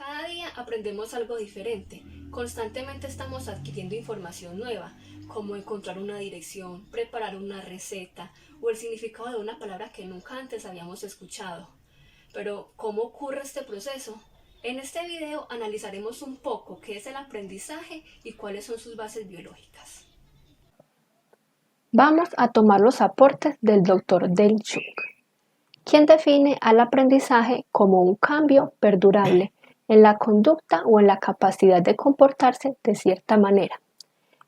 Cada día aprendemos algo diferente. Constantemente estamos adquiriendo información nueva, como encontrar una dirección, preparar una receta o el significado de una palabra que nunca antes habíamos escuchado. Pero, ¿cómo ocurre este proceso? En este video analizaremos un poco qué es el aprendizaje y cuáles son sus bases biológicas. Vamos a tomar los aportes del Dr. Dale Shuck, quien define al aprendizaje como un cambio perdurable en la conducta o en la capacidad de comportarse de cierta manera,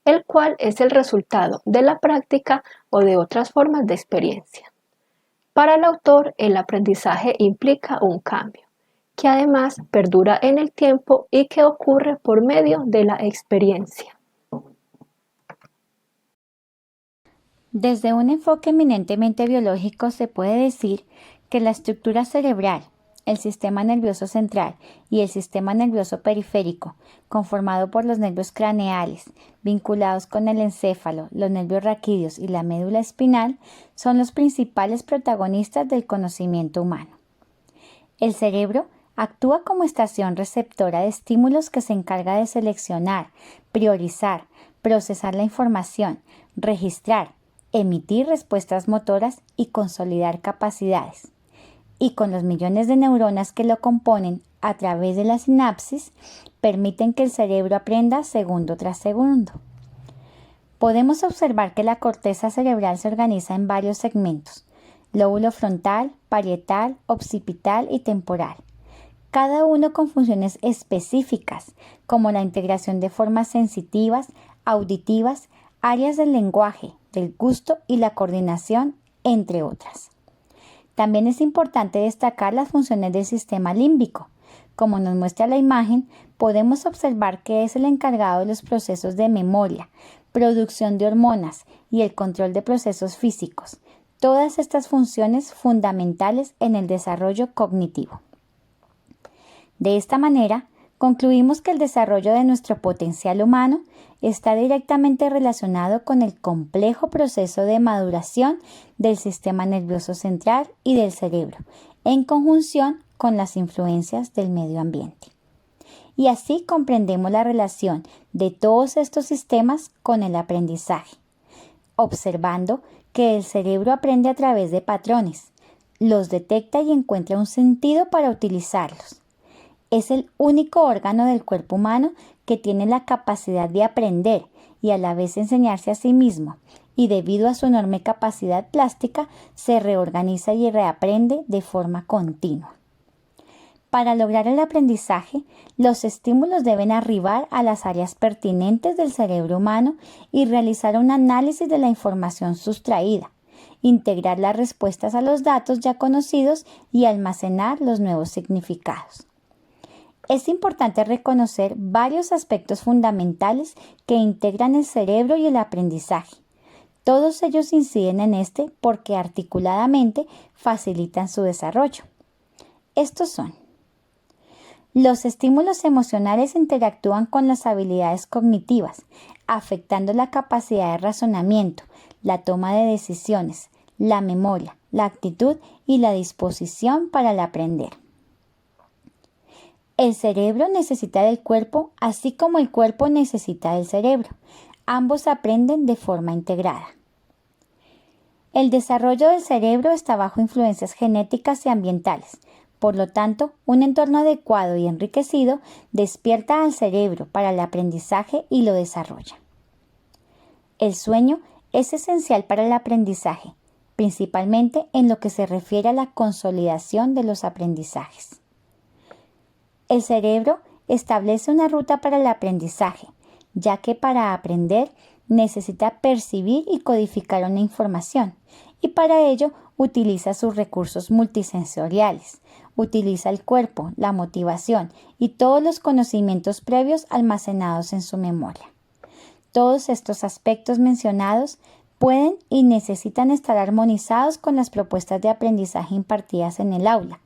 el cual es el resultado de la práctica o de otras formas de experiencia. Para el autor, el aprendizaje implica un cambio, que además perdura en el tiempo y que ocurre por medio de la experiencia. Desde un enfoque eminentemente biológico se puede decir que la estructura cerebral, el sistema nervioso central y el sistema nervioso periférico, conformado por los nervios craneales, vinculados con el encéfalo, los nervios raquídeos y la médula espinal, son los principales protagonistas del conocimiento humano. El cerebro actúa como estación receptora de estímulos que se encarga de seleccionar, priorizar, procesar la información, registrar, emitir respuestas motoras y consolidar capacidades. Y con los millones de neuronas que lo componen a través de la sinapsis, permiten que el cerebro aprenda segundo tras segundo. Podemos observar que la corteza cerebral se organiza en varios segmentos: lóbulo frontal, parietal, occipital y temporal, cada uno con funciones específicas, como la integración de formas sensitivas, auditivas, áreas del lenguaje, del gusto y la coordinación, entre otras. También es importante destacar las funciones del sistema límbico. Como nos muestra la imagen, podemos observar que es el encargado de los procesos de memoria, producción de hormonas y el control de procesos físicos, todas estas funciones fundamentales en el desarrollo cognitivo. De esta manera, concluimos que el desarrollo de nuestro potencial humano está directamente relacionado con el complejo proceso de maduración del sistema nervioso central y del cerebro, en conjunción con las influencias del medio ambiente. Y así comprendemos la relación de todos estos sistemas con el aprendizaje, observando que el cerebro aprende a través de patrones, los detecta y encuentra un sentido para utilizarlos. Es el único órgano del cuerpo humano que tiene la capacidad de aprender y a la vez enseñarse a sí mismo, y debido a su enorme capacidad plástica, se reorganiza y reaprende de forma continua. Para lograr el aprendizaje, los estímulos deben arribar a las áreas pertinentes del cerebro humano y realizar un análisis de la información sustraída, integrar las respuestas a los datos ya conocidos y almacenar los nuevos significados. Es importante reconocer varios aspectos fundamentales que integran el cerebro y el aprendizaje. Todos ellos inciden en este porque articuladamente facilitan su desarrollo. Estos son: los estímulos emocionales interactúan con las habilidades cognitivas, afectando la capacidad de razonamiento, la toma de decisiones, la memoria, la actitud y la disposición para el aprender. El cerebro necesita del cuerpo, así como el cuerpo necesita del cerebro. Ambos aprenden de forma integrada. El desarrollo del cerebro está bajo influencias genéticas y ambientales. Por lo tanto, un entorno adecuado y enriquecido despierta al cerebro para el aprendizaje y lo desarrolla. El sueño es esencial para el aprendizaje, principalmente en lo que se refiere a la consolidación de los aprendizajes. El cerebro establece una ruta para el aprendizaje, ya que para aprender necesita percibir y codificar una información, y para ello utiliza sus recursos multisensoriales, utiliza el cuerpo, la motivación y todos los conocimientos previos almacenados en su memoria. Todos estos aspectos mencionados pueden y necesitan estar armonizados con las propuestas de aprendizaje impartidas en el aula,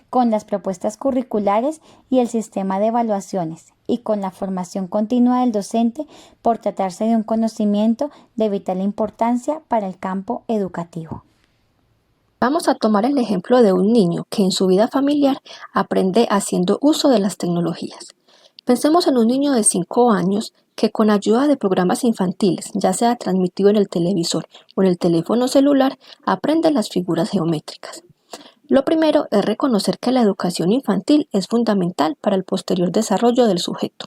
con las propuestas curriculares y el sistema de evaluaciones, y con la formación continua del docente por tratarse de un conocimiento de vital importancia para el campo educativo. Vamos a tomar el ejemplo de un niño que en su vida familiar aprende haciendo uso de las tecnologías. Pensemos en un niño de 5 años que con ayuda de programas infantiles, ya sea transmitido en el televisor o en el teléfono celular, aprende las figuras geométricas. Lo primero es reconocer que la educación infantil es fundamental para el posterior desarrollo del sujeto.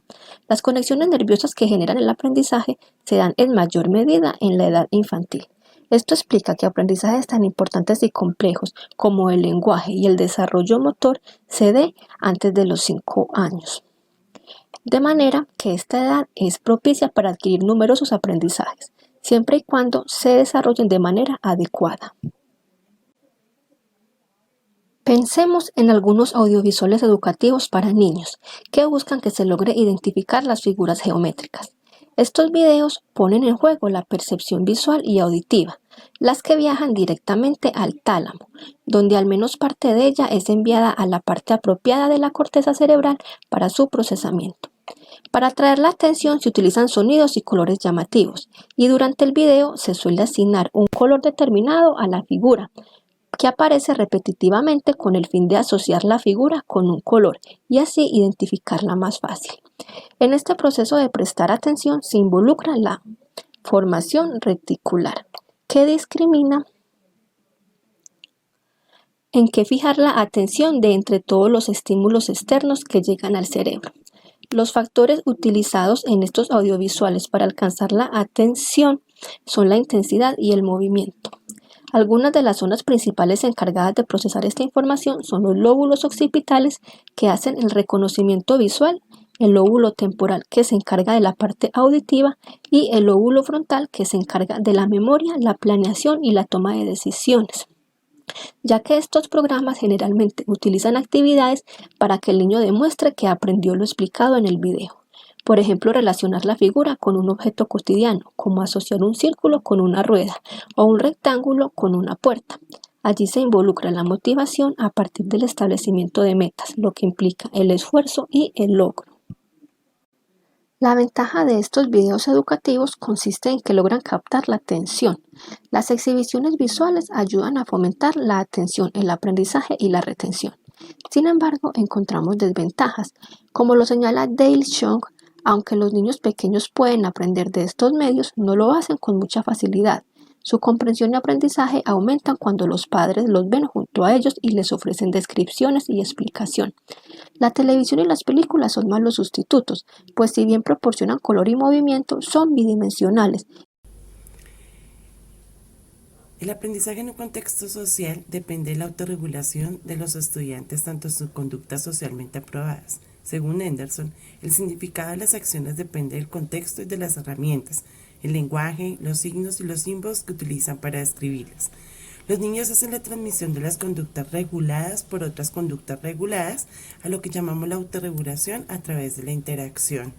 Las conexiones nerviosas que generan el aprendizaje se dan en mayor medida en la edad infantil. Esto explica que aprendizajes tan importantes y complejos como el lenguaje y el desarrollo motor se dé antes de los 5 años. De manera que esta edad es propicia para adquirir numerosos aprendizajes, siempre y cuando se desarrollen de manera adecuada. Pensemos en algunos audiovisuales educativos para niños que buscan que se logre identificar las figuras geométricas. Estos videos ponen en juego la percepción visual y auditiva, las que viajan directamente al tálamo, donde al menos parte de ella es enviada a la parte apropiada de la corteza cerebral para su procesamiento. Para atraer la atención se utilizan sonidos y colores llamativos, y durante el video se suele asignar un color determinado a la figura, que aparece repetitivamente con el fin de asociar la figura con un color y así identificarla más fácil. En este proceso de prestar atención se involucra la formación reticular, que discrimina en qué fijar la atención de entre todos los estímulos externos que llegan al cerebro. Los factores utilizados en estos audiovisuales para alcanzar la atención son la intensidad y el movimiento. Algunas de las zonas principales encargadas de procesar esta información son los lóbulos occipitales, que hacen el reconocimiento visual, el lóbulo temporal, que se encarga de la parte auditiva, y el lóbulo frontal, que se encarga de la memoria, la planeación y la toma de decisiones, ya que estos programas generalmente utilizan actividades para que el niño demuestre que aprendió lo explicado en el video. Por ejemplo, relacionar la figura con un objeto cotidiano, como asociar un círculo con una rueda o un rectángulo con una puerta. Allí se involucra la motivación a partir del establecimiento de metas, lo que implica el esfuerzo y el logro. La ventaja de estos videos educativos consiste en que logran captar la atención. Las exhibiciones visuales ayudan a fomentar la atención, el aprendizaje y la retención. Sin embargo, encontramos desventajas, como lo señala Dale Chung. Aunque los niños pequeños pueden aprender de estos medios, no lo hacen con mucha facilidad. Su comprensión y aprendizaje aumentan cuando los padres los ven junto a ellos y les ofrecen descripciones y explicación. La televisión y las películas son malos sustitutos, pues si bien proporcionan color y movimiento, son bidimensionales. El aprendizaje en un contexto social depende de la autorregulación de los estudiantes, tanto en sus conductas socialmente aprobadas. Según Henderson, el significado de las acciones depende del contexto y de las herramientas, el lenguaje, los signos y los símbolos que utilizan para describirlas. Los niños hacen la transmisión de las conductas reguladas por otras conductas reguladas, a lo que llamamos la autorregulación a través de la interacción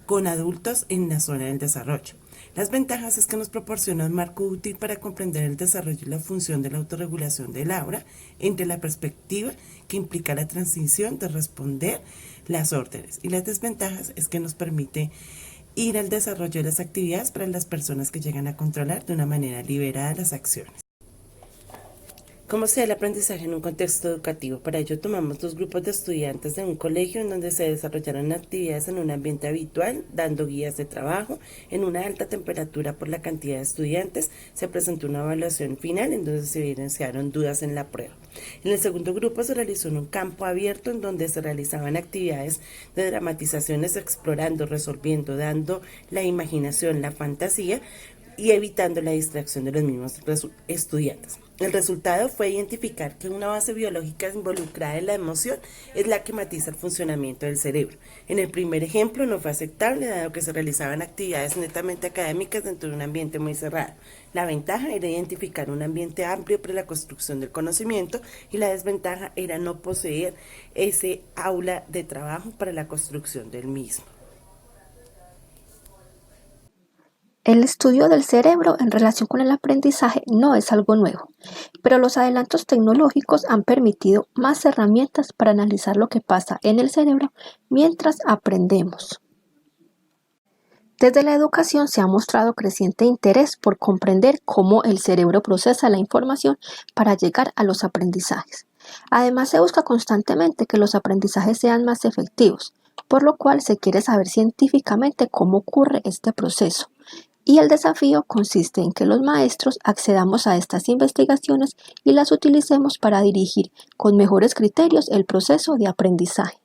con adultos en la zona del desarrollo. Las ventajas es que nos proporciona un marco útil para comprender el desarrollo y la función de la autorregulación del aura entre la perspectiva que implica la transición de responder las órdenes, y las desventajas es que nos permite ir al desarrollo de las actividades para las personas que llegan a controlar de una manera liberada las acciones. ¿Cómo se da el aprendizaje en un contexto educativo? Para ello tomamos 2 grupos de estudiantes de un colegio en donde se desarrollaron actividades en un ambiente habitual, dando guías de trabajo. En una alta temperatura por la cantidad de estudiantes, se presentó una evaluación final en donde se evidenciaron dudas en la prueba. En el segundo grupo se realizó en un campo abierto en donde se realizaban actividades de dramatizaciones, explorando, resolviendo, dando la imaginación, la fantasía y evitando la distracción de los mismos estudiantes. El resultado fue identificar que una base biológica involucrada en la emoción es la que matiza el funcionamiento del cerebro. En el primer ejemplo no fue aceptable, dado que se realizaban actividades netamente académicas dentro de un ambiente muy cerrado. La ventaja era identificar un ambiente amplio para la construcción del conocimiento, y la desventaja era no poseer ese aula de trabajo para la construcción del mismo. El estudio del cerebro en relación con el aprendizaje no es algo nuevo, pero los adelantos tecnológicos han permitido más herramientas para analizar lo que pasa en el cerebro mientras aprendemos. Desde la educación se ha mostrado creciente interés por comprender cómo el cerebro procesa la información para llegar a los aprendizajes. Además, se busca constantemente que los aprendizajes sean más efectivos, por lo cual se quiere saber científicamente cómo ocurre este proceso. Y el desafío consiste en que los maestros accedamos a estas investigaciones y las utilicemos para dirigir con mejores criterios el proceso de aprendizaje.